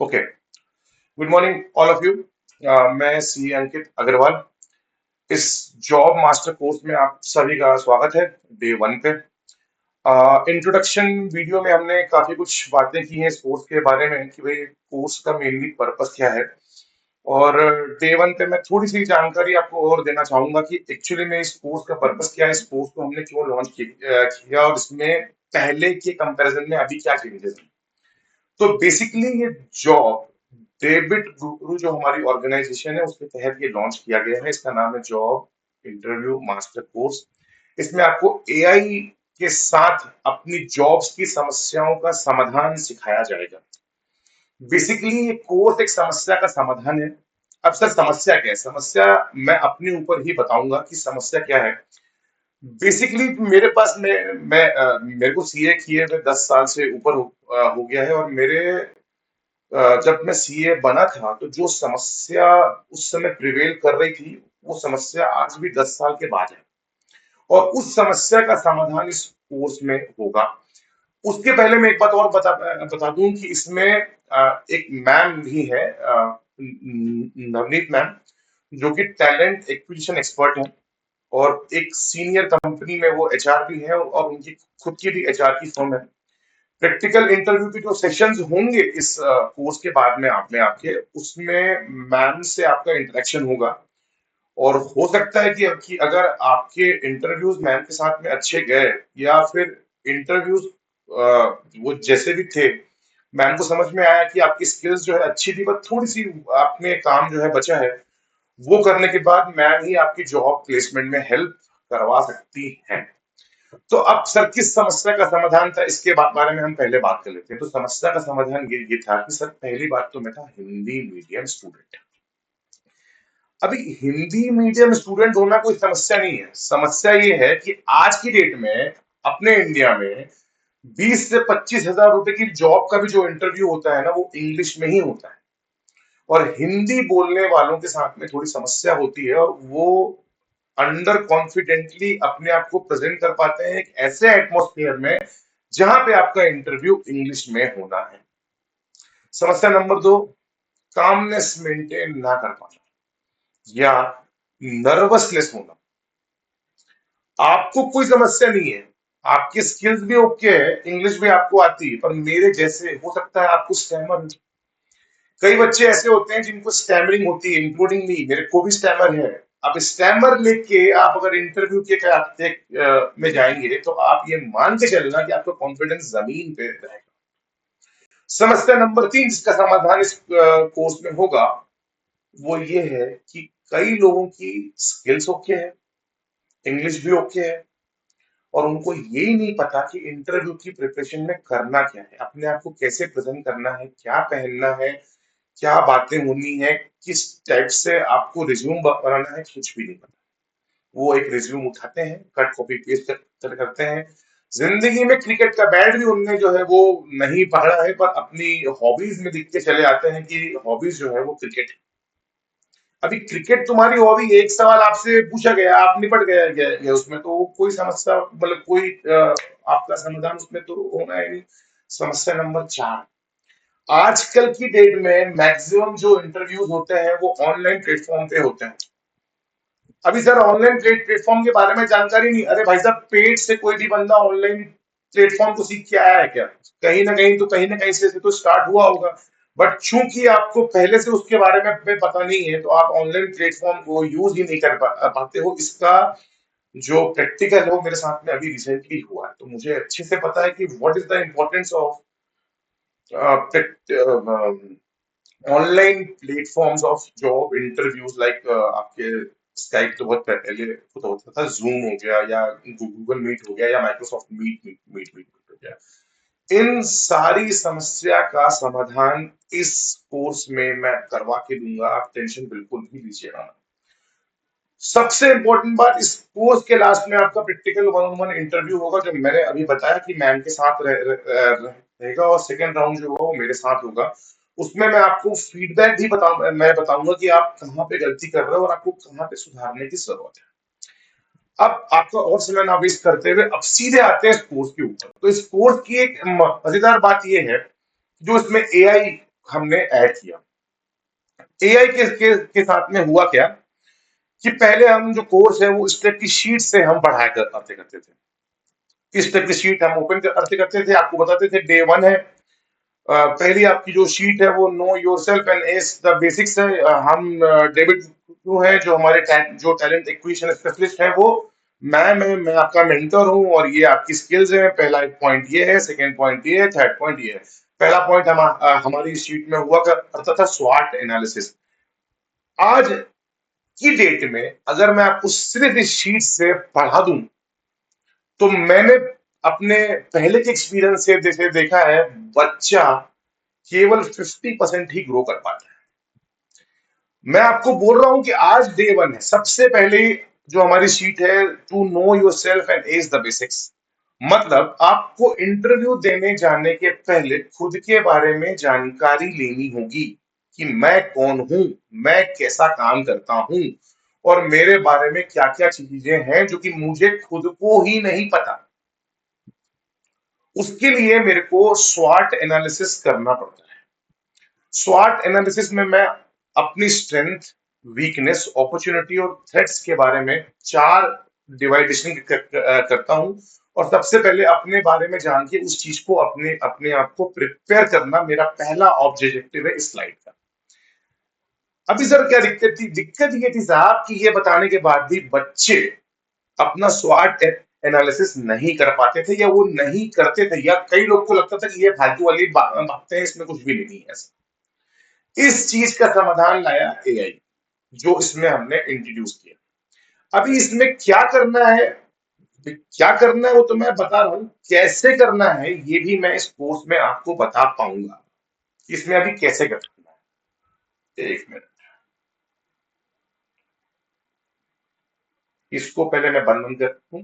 Okay. Good morning all of you. मैं सी अंकित अग्रवाल। इस job master course में आप सभी का स्वागत है, डे वन पे। इंट्रोडक्शन वीडियो में हमने काफी कुछ बातें की हैं इस कोर्स के बारे में कि भाई कोर्स का मेनली पर्पस क्या है। और डे वन पे मैं थोड़ी सी जानकारी आपको और देना चाहूंगा कि एक्चुअली में इस कोर्स का पर्पस क्या है, इस कोर्स को हमने क्यों लॉन्च किया और इसमें पहले के कंपैरिजन में अभी क्या चेंजेस हैं। तो बेसिकली ये जॉब डेविड गुरु जो हमारी ऑर्गेनाइजेशन है उसके तहत ये लॉन्च किया गया है। इसका नाम है जॉब इंटरव्यू मास्टर कोर्स। इसमें आपको एआई के साथ अपनी जॉब्स की समस्याओं का समाधान सिखाया जाएगा। बेसिकली ये कोर्स एक समस्या का समाधान है। अब सर समस्या क्या है? समस्या मैं अपने ऊपर ही बताऊंगा कि समस्या क्या है। बेसिकली मेरे पास मेरे को सीए किए हुए 10 साल से ऊपर हो गया है। और जब मैं सीए बना था तो जो समस्या उस समय प्रिवेल कर रही थी वो समस्या आज भी 10 साल के बाद है। और उस समस्या का समाधान इस कोर्स में होगा। उसके पहले मैं एक बात और बता दूं कि इसमें एक मैम भी है, नवनीत मैम, जो कि टैलेंट एक्विजिशन एक्सपर्ट है। और एक सीनियर कंपनी में वो एचआर भी है और उनकी खुद की भी एचआर की फर्म है। प्रैक्टिकल इंटरव्यू के जो सेशंस होंगे इस कोर्स के बाद में आप में आपके उसमें मैम से आपका इंटरेक्शन होगा। और हो सकता है कि अगर आपके इंटरव्यूज मैम के साथ में अच्छे गए या फिर इंटरव्यूज वो जैसे भी थे, मैम को समझ में आया कि आपकी स्किल्स जो है अच्छी थी पर थोड़ी सी आप में काम जो है बचा है, वो करने के बाद मैम ही आपकी जॉब प्लेसमेंट में हेल्प करवा सकती हैं। तो अब सर किस समस्या का समाधान था इसके बारे में हम पहले बात कर लेते हैं। तो समस्या का समाधान ये था कि सर पहली बात तो मैं था हिंदी मीडियम स्टूडेंट। अभी हिंदी मीडियम स्टूडेंट होना कोई समस्या नहीं है। समस्या ये है कि आज की डेट में अपने इंडिया में 20 से 25 हजार रुपए की जॉब का भी जो इंटरव्यू होता है ना वो इंग्लिश में ही होता है। और हिंदी बोलने वालों के साथ में थोड़ी समस्या होती है और वो अंडर कॉन्फिडेंटली अपने आप को प्रेजेंट कर पाते हैं एक ऐसे एटमॉस्फेयर में जहां पे आपका इंटरव्यू इंग्लिश में होना है। समस्या नंबर दो, कामनेस मेंटेन ना कर पाना या नर्वसनेस होना। आपको कोई समस्या नहीं है, आपकी स्किल्स भी ओके है, इंग्लिश भी आपको आती है, पर मेरे जैसे हो सकता है आपको स्टैमर। कई बच्चे ऐसे होते हैं जिनको स्टैमरिंग होती है, इंक्लूडिंग मी, मेरे को भी स्टैमर है। अब स्टैमर लेके आप अगर इंटरव्यू के हफ्ते में जाएंगे तो आप ये मान के चलना कि आपका कॉन्फिडेंस जमीन पे रहेगा। समस्या नंबर तीन जिसका समाधान इस कोर्स में होगा वो ये है कि कई लोगों की स्किल्स ओके है, इंग्लिश भी ओके है, और उनको यही नहीं पता कि इंटरव्यू की प्रिपरेशन में करना क्या है, अपने आप को कैसे प्रेजेंट करना है, क्या पहनना है, क्या बातें होनी है, किस टाइप से आपको रिज्यूम बनाना है, कुछ भी नहीं पता। वो एक रिज्यूम उठाते हैं, कट कॉपी पेस्ट करते हैं। जिंदगी में क्रिकेट का बैट भी उनने जो है वो नहीं पकड़ा है, पर अपनी हॉबीज में दिख के चले आते हैं कि हॉबीज जो है वो क्रिकेट है। अभी क्रिकेट तुम्हारी हॉबी, एक सवाल आपसे पूछा गया, आप निपट गए उसमें, तो कोई समस्या मतलब कोई आपका समाधान उसमें तो होना है नहीं। समस्या नंबर चार, आजकल की डेट में मैक्सिमम जो इंटरव्यूज होते हैं वो ऑनलाइन प्लेटफॉर्म पे होते हैं। अभी सर ऑनलाइन प्लेटफॉर्म के बारे में जानकारी नहीं, अरे भाई साहब पेड से कोई भी बंदा ऑनलाइन प्लेटफॉर्म को सीख के आया है क्या? कहीं ना कहीं तो से तो स्टार्ट हुआ होगा। बट चूंकि आपको पहले से उसके बारे में पता नहीं है तो आप ऑनलाइन प्लेटफॉर्म को यूज ही नहीं कर पाते हो। इसका जो प्रैक्टिकल है वो मेरे साथ में अभी रिसेंटली हुआ है, तो मुझे अच्छे से पता है कि what is the importance of online platforms of job interviews. Like आपके स्काइप तो बहुत पहले होता था, जूम हो गया या गूगल मीट हो गया या माइक्रोसॉफ्ट मीट हो गया। इन सारी समस्या का समाधान इस कोर्स में मैं करवा के दूंगा, आप टेंशन बिल्कुल भी लीजिएगा ना। सबसे इंपॉर्टेंट बात, इस कोर्स के लास्ट में आपका practical one on one interview होगा, जो मैंने अभी बताया कि मैम के साथ रहेगा, और सेकेंड राउंड जो होगा वो मेरे साथ होगा। उसमें मैं आपको फीडबैक भी मैं बताऊंगा कि आप कहाँ पे गलती कर रहे हो और आपको कहाँ पे सुधारने की जरूरत है। अब आपका और समय ना वेस्ट करते हुए अब सीधे आते हैं इस कोर्स के ऊपर। तो इस कोर्स की एक मजेदार बात यह है, जो इसमें एआई हमने ऐड किया। एआई के साथ में हुआ क्या कि पहले हम जो कोर्स है वो इस टाइप की शीट से हम पढ़ाया करते करते थे। इस टाइप की शीट हम ओपन करते करते थे, आपको बताते थे डे वन है, पहली आपकी जो शीट है वो no yourself and S the basics है। हम डेविड जो है, जो हमारे जो टैलेंट एक्विजिशन स्पेशलिस्ट है, वो मैं आपका मेंटर हूँ और ये आपकी स्किल्स है। पहला एक पॉइंट ये है, सेकंड पॉइंट ये है, थर्ड पॉइंट ये है। पहला पॉइंट हमारी शीट में हुआ करता था स्वॉट एनालिसिस। आज की डेट में अगर मैं आपको सिर्फ इस शीट से पढ़ा दूं, तो मैंने अपने पहले के एक्सपीरियंस से जैसे देखा है, बच्चा केवल 50% ही ग्रो कर पाता है। मैं आपको बोल रहा हूं कि आज डे वन है, सबसे पहले जो हमारी शीट है, to know yourself and as the basics. मतलब आपको इंटरव्यू देने जाने के पहले खुद के बारे में जानकारी लेनी होगी कि मैं कौन हूं, मैं कैसा काम करता हूं, और मेरे बारे में क्या क्या चीजें हैं जो कि मुझे खुद को ही नहीं पता। उसके लिए मेरे को स्वॉट एनालिसिस करना पड़ता है। स्वॉट एनालिसिस में मैं अपनी स्ट्रेंथ, वीकनेस, अपॉर्चुनिटी और थ्रेट्स के बारे में चार डिवाइडेशन करता हूं। और सबसे पहले अपने बारे में जान के उस चीज को अपने अपने आप को प्रिपेयर करना मेरा पहला ऑब्जेक्टिव है इस स्लाइड का। अभी सर क्या दिक्कत थी? दिक्कत ये थी साहब कि ये बताने के बाद भी बच्चे अपना स्वॉट एनालिसिस नहीं कर पाते थे, या वो नहीं करते थे, या कई लोग को लगता था कि ये फालतू वाली बातें हैं, इसमें कुछ भी नहीं है। इस चीज का समाधान लाया एआई, जो इसमें हमने इंट्रोड्यूस किया। अभी इसमें क्या करना है वो तो मैं बता रहा हूं, कैसे करना है ये भी मैं इस कोर्स में आपको बता पाऊंगा। इसमें अभी कैसे करना है, एक मिनट, इसको पहले मैं बंद कर दूं।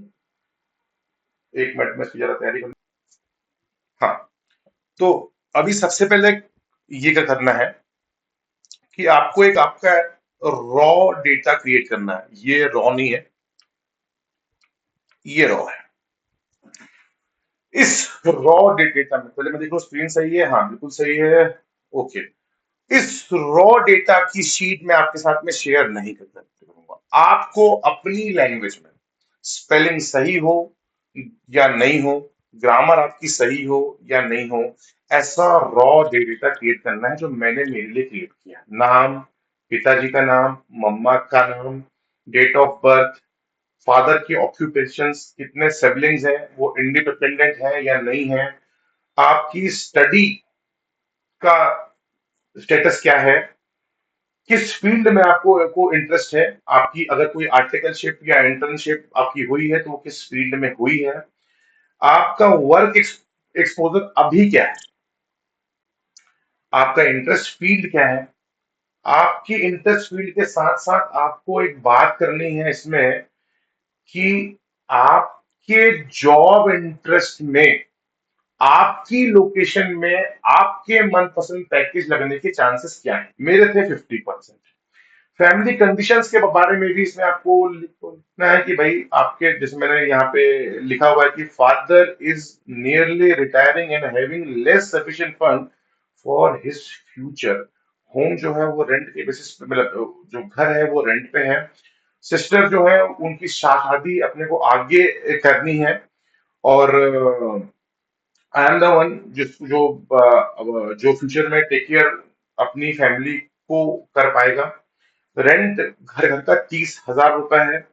एक मिनट में इसकी जरा तैयारी कर। हाँ, तो अभी सबसे पहले ये क्या करना है कि आपको एक आपका रॉ डेटा क्रिएट करना है। ये रॉ नहीं है, ये रॉ है। इस रॉ डेटा में पहले मैं देखो स्क्रीन सही है, हाँ बिल्कुल सही है, ओके। इस रॉ डेटा की शीट में आपके साथ में शेयर नहीं करूंगा। आपको अपनी लैंग्वेज में स्पेलिंग सही हो या नहीं हो, ग्रामर आपकी सही हो या नहीं हो, ऐसा रॉ डेटा क्रिएट करना है जो मैंने मेरे लिए क्रिएट किया। नाम, पिताजी का नाम, मम्मा का नाम, डेट ऑफ बर्थ, फादर की ऑक्यूपेशंस, कितने सिबलिंग्स हैं, वो इंडिपेंडेंट है या नहीं है, आपकी स्टडी का स्टेटस क्या है, किस फील्ड में आपको को इंटरेस्ट है, आपकी अगर कोई आर्टिकलशिप या इंटर्नशिप आपकी हुई है तो वो किस फील्ड में हुई है, आपका वर्क एक्सपोजर अभी क्या है, आपका इंटरेस्ट फील्ड क्या है। आपकी इंटरेस्ट फील्ड के साथ साथ आपको एक बात करनी है इसमें कि आपके जॉब इंटरेस्ट में, आपकी लोकेशन में आपके मनपसंद पैकेज लगने के चांसेस क्या है। मेरे थे 50%। फैमिली कंडीशंस के बारे में भी इसमें आपको लिखना है कि भाई आपके, जैसे मैंने यहाँ पे लिखा हुआ है कि father is nearly retiring and having less sufficient fund for his future. Home जो है वो रेंट के बेसिस पे, मतलब जो घर है वो रेंट पे है। सिस्टर जो है उनकी शादी अपने को आगे करनी है, और आई एम द वन जो फ्यूचर में टेक केयर अपनी फैमिली को कर पाएगा। रेंट घर घर का 30,000 रुपए है।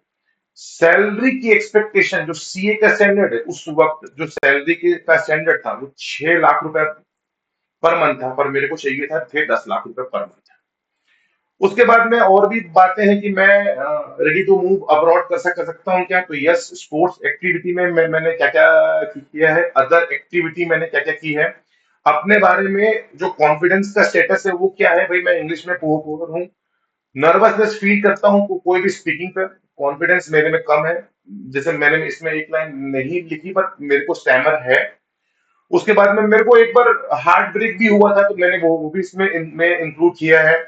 सैलरी की एक्सपेक्टेशन जो सीए का स्टैंडर्ड है, उस वक्त जो सैलरी का स्टैंडर्ड था वो 6 लाख रुपए पर मंथ था, पर मेरे को चाहिए था थे 10 लाख रुपए पर मंथ। उसके बाद में और भी बातें हैं कि मैं रेडी टू मूव अब्रॉड कर सकता हूँ क्या, तो यस। स्पोर्ट्स एक्टिविटी में मैंने क्या क्या किया है, अदर एक्टिविटी मैंने क्या क्या की है, अपने बारे में जो कॉन्फिडेंस का स्टेटस है वो क्या है, भाई मैं इंग्लिश में पुअर हूँ, नर्वसनेस फील करता हूँ कोई भी स्पीकिंग पर, कॉन्फिडेंस मेरे में कम है, जैसे मैंने इसमें एक लाइन नहीं लिखी पर मेरे को स्टैमर है। उसके बाद में मेरे को एक बार हार्ट ब्रेक भी हुआ था, तो मैंने वो भी इसमें में इंक्लूड किया है।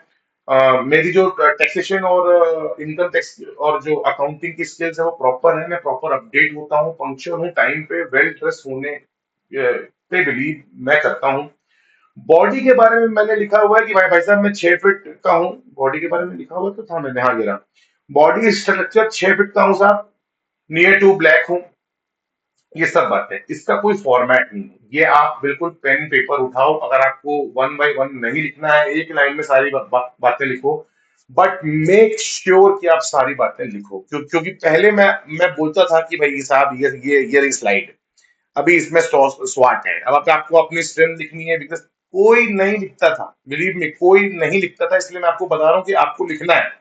मेरी जो टैक्सेशन और इनकम टैक्स और जो अकाउंटिंग की स्किल्स है वो प्रॉपर है, मैं प्रॉपर अपडेट होता हूँ, पंक्चुअल हूँ, टाइम पे, वेल ड्रेस होने पे बिलीव मैं करता हूँ। बॉडी के बारे में मैंने लिखा हुआ है कि भाई भाई साहब मैं 6 फीट का हूँ। बॉडी के बारे में लिखा हुआ तो था मैंने, हाँ गिरा। बॉडी स्ट्रक्चर 6 फीट का हूँ साहब, नियर टू ब्लैक हूँ। ये सब बातें, इसका कोई फॉर्मेट नहीं है। ये आप बिल्कुल पेन पेपर उठाओ, अगर आपको वन बाय वन नहीं लिखना है, एक लाइन में सारी बातें लिखो, बट मेक श्योर कि आप सारी बातें लिखो। क्योंकि पहले मैं बोलता था कि भाई साहब ये रही स्लाइड, अभी इसमें स्वाट है, अब आपको अपनी स्ट्रेंथ लिखनी है, बिकॉज कोई नहीं लिखता था, बिलीव मी कोई नहीं लिखता था, इसलिए मैं आपको बता रहा हूँ कि आपको लिखना है।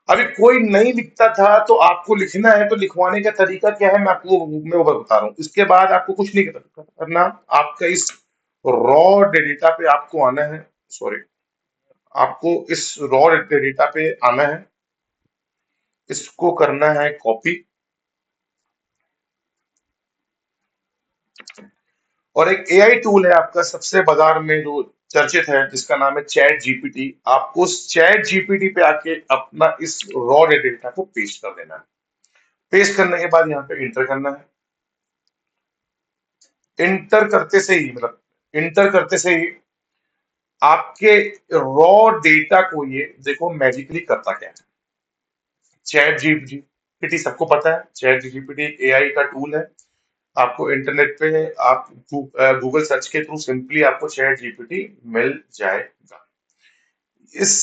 अभी कोई नहीं लिखता था तो आपको लिखना है, तो लिखवाने का तरीका क्या है मैं वो बता रहा हूँ। इसके बाद आपको कुछ नहीं करना, आपका इस रॉ डेटा पे आपको आना है, सॉरी, आपको इस रॉ डेटा पे आना है, इसको करना है कॉपी, और एक एआई टूल है आपका सबसे बाजार में जो चर्चित है, जिसका नाम है चैट जीपीटी। आपको उस चैट जीपीटी पे आके अपना इस रॉ डेटा को पेस्ट कर देना है। पेस्ट करने के बाद यहाँ पे इंटर करना है। इंटर करते से ही, मतलब इंटर करते से ही आपके रॉ डेटा को ये देखो मैजिकली करता क्या है। चैट जीपीटी सबको पता है, चैट जीपीटी एआई का टूल है। आपको इंटरनेट पे आप गूगल सर्च के थ्रू सिंपली आपको चैट जीपीटी मिल जाएगा। इस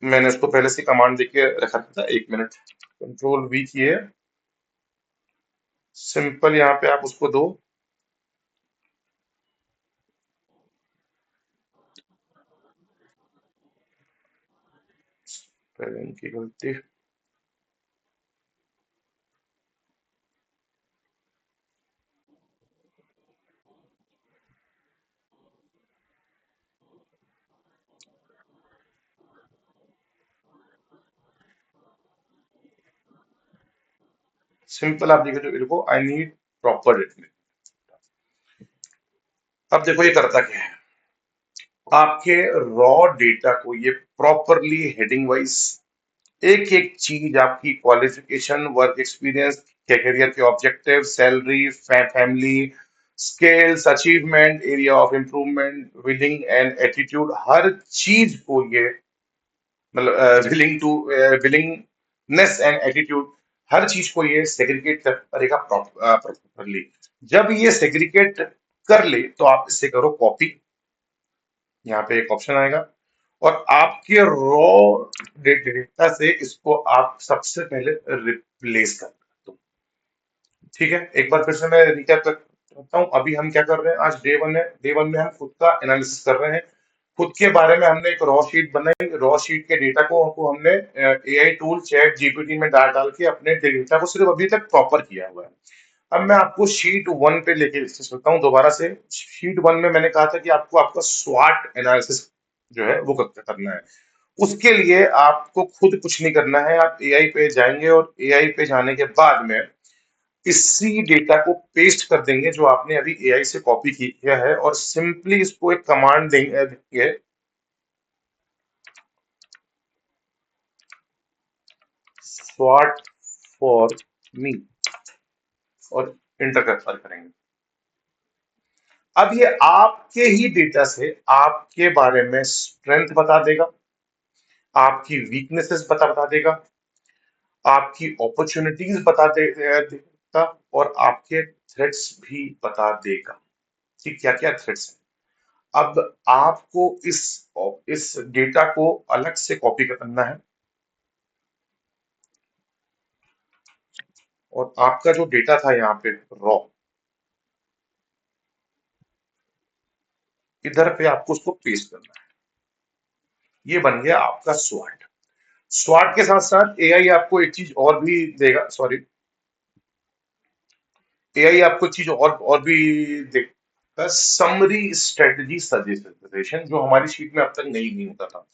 मैंने उसको पहले से कमांड देके रखा था, 1 मिनट, कंट्रोल वी किए, सिंपल यहाँ पे आप उसको दो। स्पेलिंग की गलती, सिंपल आप देखो आई नीड प्रॉपर रिटर्न। अब देखो ये करता क्या है, आपके रॉ डेटा को ये प्रॉपरली हेडिंग वाइज एक एक चीज, आपकी क्वालिफिकेशन, वर्क एक्सपीरियंस, कैरियर के objective, salary, family, skills, achievement, area of improvement, willing and attitude, हर चीज को ये, मतलब विलिंगनेस एंड एटीट्यूड, हर चीज को ये सेग्रीगेट करेगा प्रॉपरली। जब ये सेग्रीगेट कर ले तो आप इससे करो कॉपी, यहाँ पे एक ऑप्शन आएगा, और आपके रॉ डेटा से इसको आप सबसे पहले रिप्लेस कर दो। ठीक है, एक बार फिर से मैं रिकैप करता हूँ। अभी हम क्या कर रहे हैं, आज डे वन है, डे वन में हम खुद का एनालिसिस कर रहे हैं, खुद के बारे में हमने एक रॉ शीट बनाई, रॉ शीट के डेटा को हमने एआई टूल चैट जीपीटी में डाल डाल के अपने डेटा को सिर्फ अभी तक प्रॉपर किया हुआ है। अब मैं आपको शीट वन पे लेके चलता हूँ दोबारा से। शीट वन में मैंने कहा था कि आपको आपका स्वाट एनालिसिस जो है वो करना है। उसके लिए आपको खुद कुछ नहीं करना है, आप एआई पे जाएंगे और एआई पे जाने के बाद में इसी डेटा को पेस्ट कर देंगे जो आपने अभी एआई से कॉपी किया है, और सिंपली इसको एक कमांड देंगे, स्वाट फॉर मी, और इंटर करेंगे। अब ये आपके ही डेटा से आपके बारे में स्ट्रेंथ बता देगा, आपकी वीकनेसेस बता देगा, आपकी अपॉर्चुनिटीज देगा, और आपके थ्रेट्स भी बता देगा कि क्या क्या थ्रेट्स हैं। अब आपको इस डेटा को अलग से कॉपी करना है, और आपका जो डेटा था यहाँ पे रॉ, इधर पे आपको उसको पेस्ट करना है। ये बन गया आपका स्वाट। स्वाट के साथ साथ एआई आपको एक चीज और भी देगा, सॉरी, एआई आपको चीज और भी देगा, समरी स्ट्रेटजी सजेशन, जो हमारी शीट में अब तक नहीं होता था।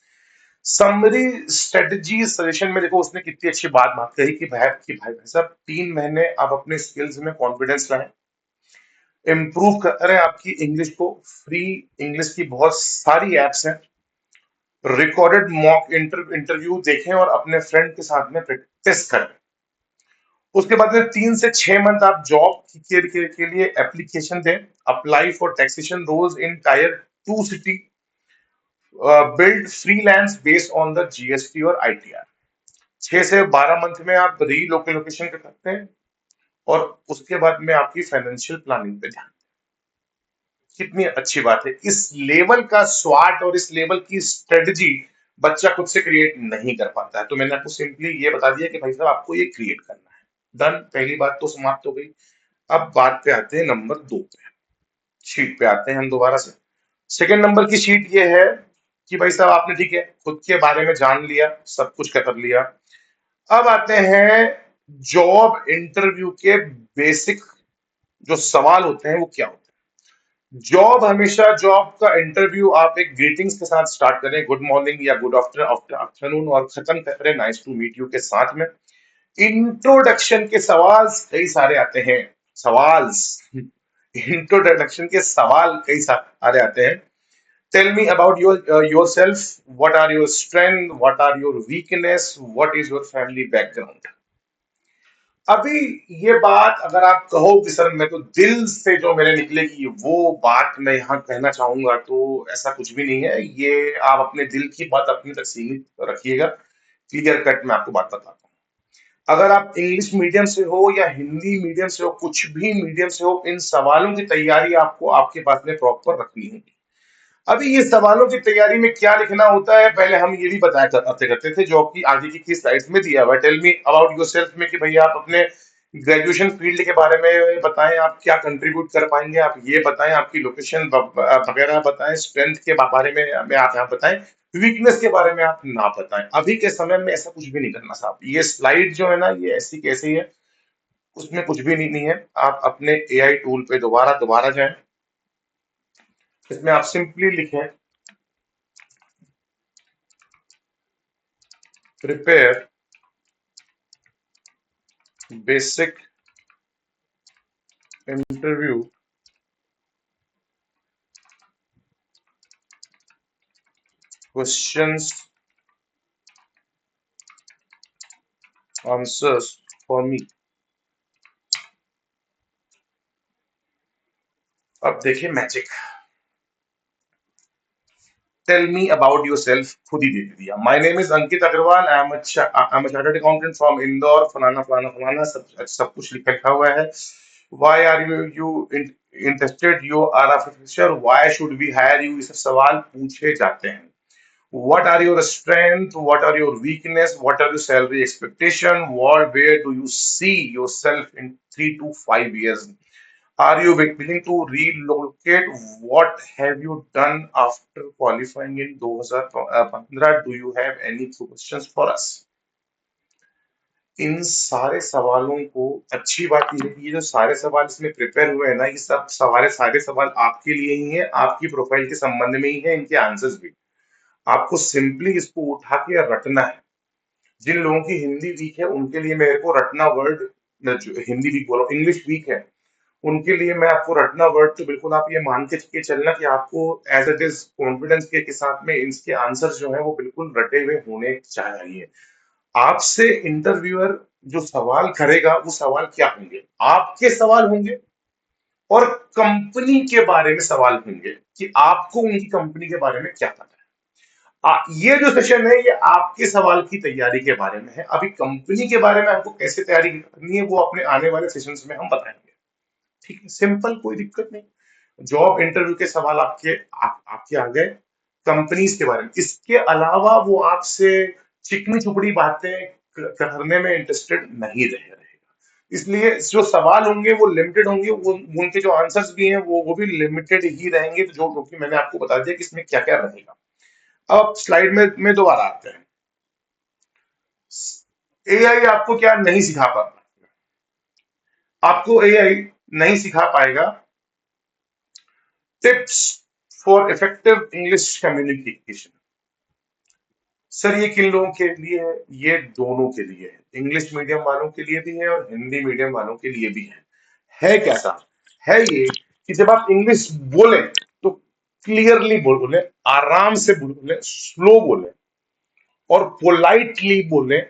समरी स्ट्रेटजी सजेशन में देखो उसने कितनी अच्छी बात बात कही कि भाई साहब 3 महीने आप अपने स्किल्स में कॉन्फिडेंस लाएं, इम्प्रूव करें आपकी इंग्लिश को, फ्री इंग्लिश की बहुत सारी एप्स हैं, रिकॉर्डेड मॉक इंटरव्यू देखें और अपने फ्रेंड के साथ में प्रैक्टिस करें, उसके बाद में 3 से 6 मंथ आप जॉब के लिए एप्लीकेशन दें, apply for taxation roles in tier 2 city, build freelance based on the GST और आईटीआर। 6 से 12 मंथ में आप रीलोकेशन कर सकते हैं, और उसके बाद में आपकी फाइनेंशियल प्लानिंग पे ध्यान। कितनी अच्छी बात है, इस लेवल का स्वाट और इस लेवल की स्ट्रेटजी बच्चा खुद से क्रिएट नहीं कर पाता है। तो मैंने आपको सिंपली ये बता दिया कि भाई साहब आपको ये क्रिएट करना है। डन, पहली बात तो समाप्त हो गई। अब बात पे आते हैं नंबर 2 पे, शीट पे आते हैं हम दोबारा से। सेकंड नंबर की शीट ये है कि भाई साहब आपने ठीक है खुद के बारे में जान लिया, सब कुछ कर लिया। अब आते हैं जॉब इंटरव्यू के बेसिक जो सवाल होते हैं वो क्या होते हैं। जॉब हमेशा, जॉब का इंटरव्यू आप एक ग्रीटिंग्स के साथ स्टार्ट करें, गुड मॉर्निंग या गुड आफ्टरनून, और खत्म करें नाइस टू मीट यू के साथ में। इंट्रोडक्शन के सवाल कई सारे आते हैं, सवाल इंट्रोडक्शन के सवाल कई सारे आते हैं। Tell me about yourself, what are your strength, what are your weakness, what is your family background। अभी ये बात अगर आप कहो कि सर मैं तो दिल से जो मेरे निकलेगी वो बात मैं यहाँ कहना चाहूंगा, तो ऐसा कुछ भी नहीं है। ये आप अपने दिल की बात अपने तक सीमित रखिएगा। क्लियर कट मैं आपको बात बताता हूँ। अगर आप इंग्लिश मीडियम से हो या हिंदी मीडियम से हो, कुछ भी मीडियम से हो, इन सवालों की तैयारी आपको आपके पास में प्रॉपर रखनी होगी। अभी ये सवालों की तैयारी में क्या लिखना होता है, पहले हम ये भी बताया करते थे जो कि आगे की स्लाइड्स में दिया हुआ है। टेल मी अबाउट योरसेल्फ में कि भैया आप अपने ग्रेजुएशन फील्ड के बारे में बताएं, आप क्या कंट्रीब्यूट कर पाएंगे, आप ये बताएं, आपकी लोकेशन वगैरह बताएं, स्ट्रेंथ के बारे में आप यहाँ बताएं, वीकनेस के बारे में आप ना बताएं। अभी के समय में ऐसा कुछ भी नहीं करना साहब। ये स्लाइड जो है ना, ये ऐसी कैसी है, उसमें कुछ भी नहीं है। आप अपने एआई टूल पे दोबारा दोबारा जाएं, इसमें आप सिंपली लिखें prepare basic interview questions answers for me. अब देखिए magic, tell me about yourself, खुद ही दे दिया। My name is Ankit Agrawal, I am chartered accountant from Indore, फलाना फलाना फलाना, सब कुछ लिखा हुआ है। Why are you interested, you are a fresher, why should we hire you, ये सब सवाल पूछे जाते हैं। What are your strengths? What are your weakness? What are your salary expectation? Where do you see yourself in 3 to 5 years? Are you willing to relocate? What have you done after qualifying in 2015? Do you have any questions for us? इन सारे सवालों को, अच्छी बात ये है कि ये जो सारे सवाल इसमें प्रिपेयर हुए हैं ना, ये सब सारे सवाल आपके लिए ही हैं, आपकी प्रोफाइल के संबंध में ही है, इनके आंसर्स भी। आपको सिंपली इसको उठा के रटना है। जिन लोगों की हिंदी वीक है उनके लिए मेरे को रटना वर्ड, हिंदी वीक बोलो, इंग्लिश वीक है, उनके लिए मैं आपको रटना वर्ड, तो बिल्कुल आप ये मान के चलना कि आपको एज इट इज कॉन्फिडेंस के साथ में इसके आंसर जो है वो बिल्कुल रटे हुए होने चाहिए। आपसे इंटरव्यूअर जो सवाल करेगा वो सवाल क्या होंगे, आपके सवाल होंगे और कंपनी के बारे में सवाल होंगे कि आपको उनकी कंपनी के बारे में क्या पता है। ये जो सेशन है ये आपके सवाल की तैयारी के बारे में है। अभी कंपनी के बारे में आपको कैसे तैयारी करनी है वो अपने आने वाले सेशंस में हम बताएंगे। ठीक है, सिंपल, कोई दिक्कत नहीं। जॉब इंटरव्यू के सवाल आपके आ गए, कंपनीज के बारे में। इसके अलावा वो आपसे चिकनी चुपड़ी बातें करने में इंटरेस्टेड नहीं रहेगा। इसलिए जो सवाल होंगे वो लिमिटेड होंगे, वो उनके जो आंसर्स भी हैं वो भी लिमिटेड ही रहेंगे। जो क्योंकि मैंने आपको बता दिया कि इसमें क्या क्या रहेगा। अब स्लाइड में दोबारा आते हैं। एआई आपको क्या नहीं सिखा पाता, आपको एआई नहीं सिखा पाएगा tips for effective English communication. Sir ये किन लोगों के लिए है? ये दोनों के लिए है, इंग्लिश मीडियम वालों के लिए भी है और हिंदी मीडियम वालों के लिए भी है कैसा है ये कि जब आप इंग्लिश बोले तो क्लियरली बोले, आराम से बोले, स्लो बोले और पोलाइटली बोले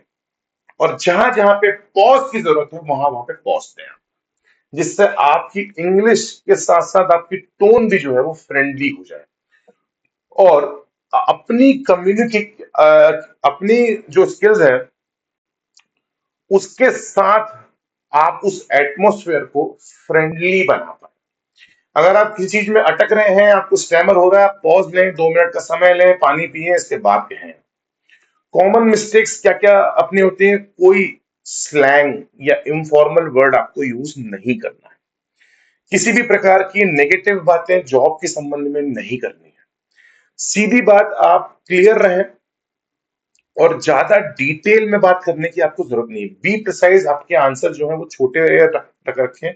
और जहां जहां पे पॉज की जरूरत है वहां वहां पे पॉज दें, जिससे आपकी इंग्लिश के साथ साथ आपकी टोन भी जो है वो फ्रेंडली हो जाए। और अपनी कम्युनिटी अपनी जो स्किल्स है उसके साथ आप उस एटमोस्फेयर को फ्रेंडली बना पाए। अगर आप किसी चीज में अटक रहे हैं, आपको स्टैमर हो रहा है, आप पॉज लें, 2 मिनट का समय लें, पानी पिए, इसके बाद कहें। कॉमन मिस्टेक्स क्या क्या अपनी होती हैं? कोई स्लैंग या इनफॉर्मल वर्ड आपको यूज नहीं करना है। किसी भी प्रकार की नेगेटिव बातें जॉब के संबंध में नहीं करनी है। सीधी बात, आप क्लियर रहें और ज्यादा डिटेल में बात करने की आपको जरूरत नहीं है। बी प्रिसाइज, आपके आंसर जो है वो छोटे रख रखें।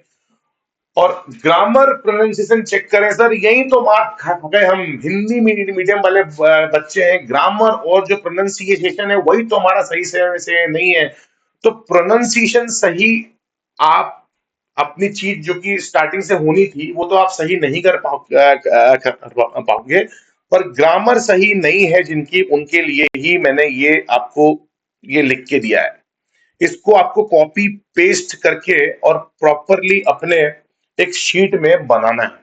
और ग्रामर प्रोनाउंसिएशन चेक करें। सर यही तो मार्क खा गए हम, हिंदी मीडियम वाले बच्चे हैं, ग्रामर और जो प्रोनाउंसिएशन है वही तो हमारा सही से नहीं है। तो प्रोनाउंसिएशन सही, आप अपनी चीज जो कि स्टार्टिंग से होनी थी वो तो आप सही नहीं कर पाओगे। पर ग्रामर सही नहीं है जिनकी, उनके लिए ही मैंने ये आपको ये लिख के दिया है। इसको आपको कॉपी पेस्ट करके और प्रॉपरली अपने एक शीट में बनाना है।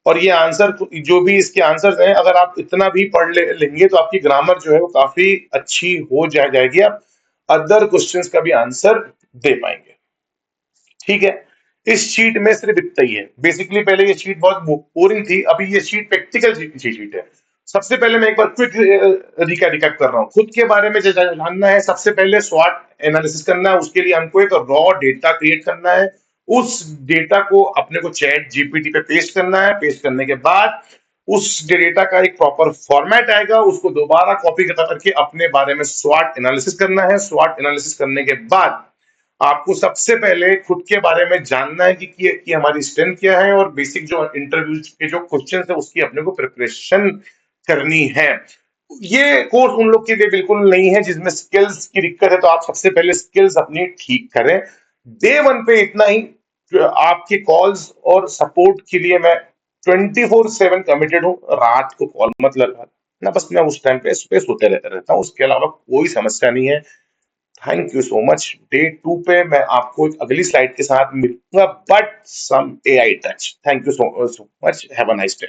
और ये आंसर जो भी इसके आंसर्स हैं, अगर आप इतना भी लेंगे तो आपकी ग्रामर जो है वो काफी अच्छी हो जाएगी। आप अदर क्वेश्चंस का भी आंसर दे पाएंगे। ठीक है, इस शीट में सिर्फ इतना ही है। बेसिकली पहले ये शीट बहुत बोरिंग थी, अभी ये शीट प्रैक्टिकल शीट है। सबसे पहले मैं एक बार क्विक रिकैप कर रहा हूँ। खुद के बारे में जानना है, सबसे पहले स्वॉट एनालिसिस करना है। उसके लिए हमको एक रॉ डेटा क्रिएट करना है। उस डेटा को अपने को चैट जीपीटी पे पेस्ट करना है। पेस्ट करने के बाद उस डेटा का एक प्रॉपर फॉर्मेट आएगा, उसको दोबारा कॉपी करके अपने बारे में स्वॉट एनालिसिस करना है। स्वॉट एनालिसिस करने के बाद आपको सबसे पहले खुद के बारे में जानना है कि हमारी स्ट्रेंथ क्या है, और बेसिक जो इंटरव्यू के जो क्वेश्चन है उसकी अपने को प्रिपरेशन करनी है। ये कोर्स उन लोग के लिए बिल्कुल नहीं है जिसमें स्किल्स की दिक्कत है, तो आप सबसे पहले स्किल्स अपनी ठीक करें। डे 1 पे इतना ही। आपके कॉल्स और सपोर्ट के लिए मैं 24/7 कमिटेड हूँ। रात को कॉल मत लगाना, बस मैं उस टाइम पे स्पेस होते रहता हूँ, उसके अलावा कोई समस्या नहीं है। Thank you so much. Day 2 पे मैं आपको एक अगली स्लाइड के साथ मिलूंगा, but some AI touch. Thank you so much. Have a nice day.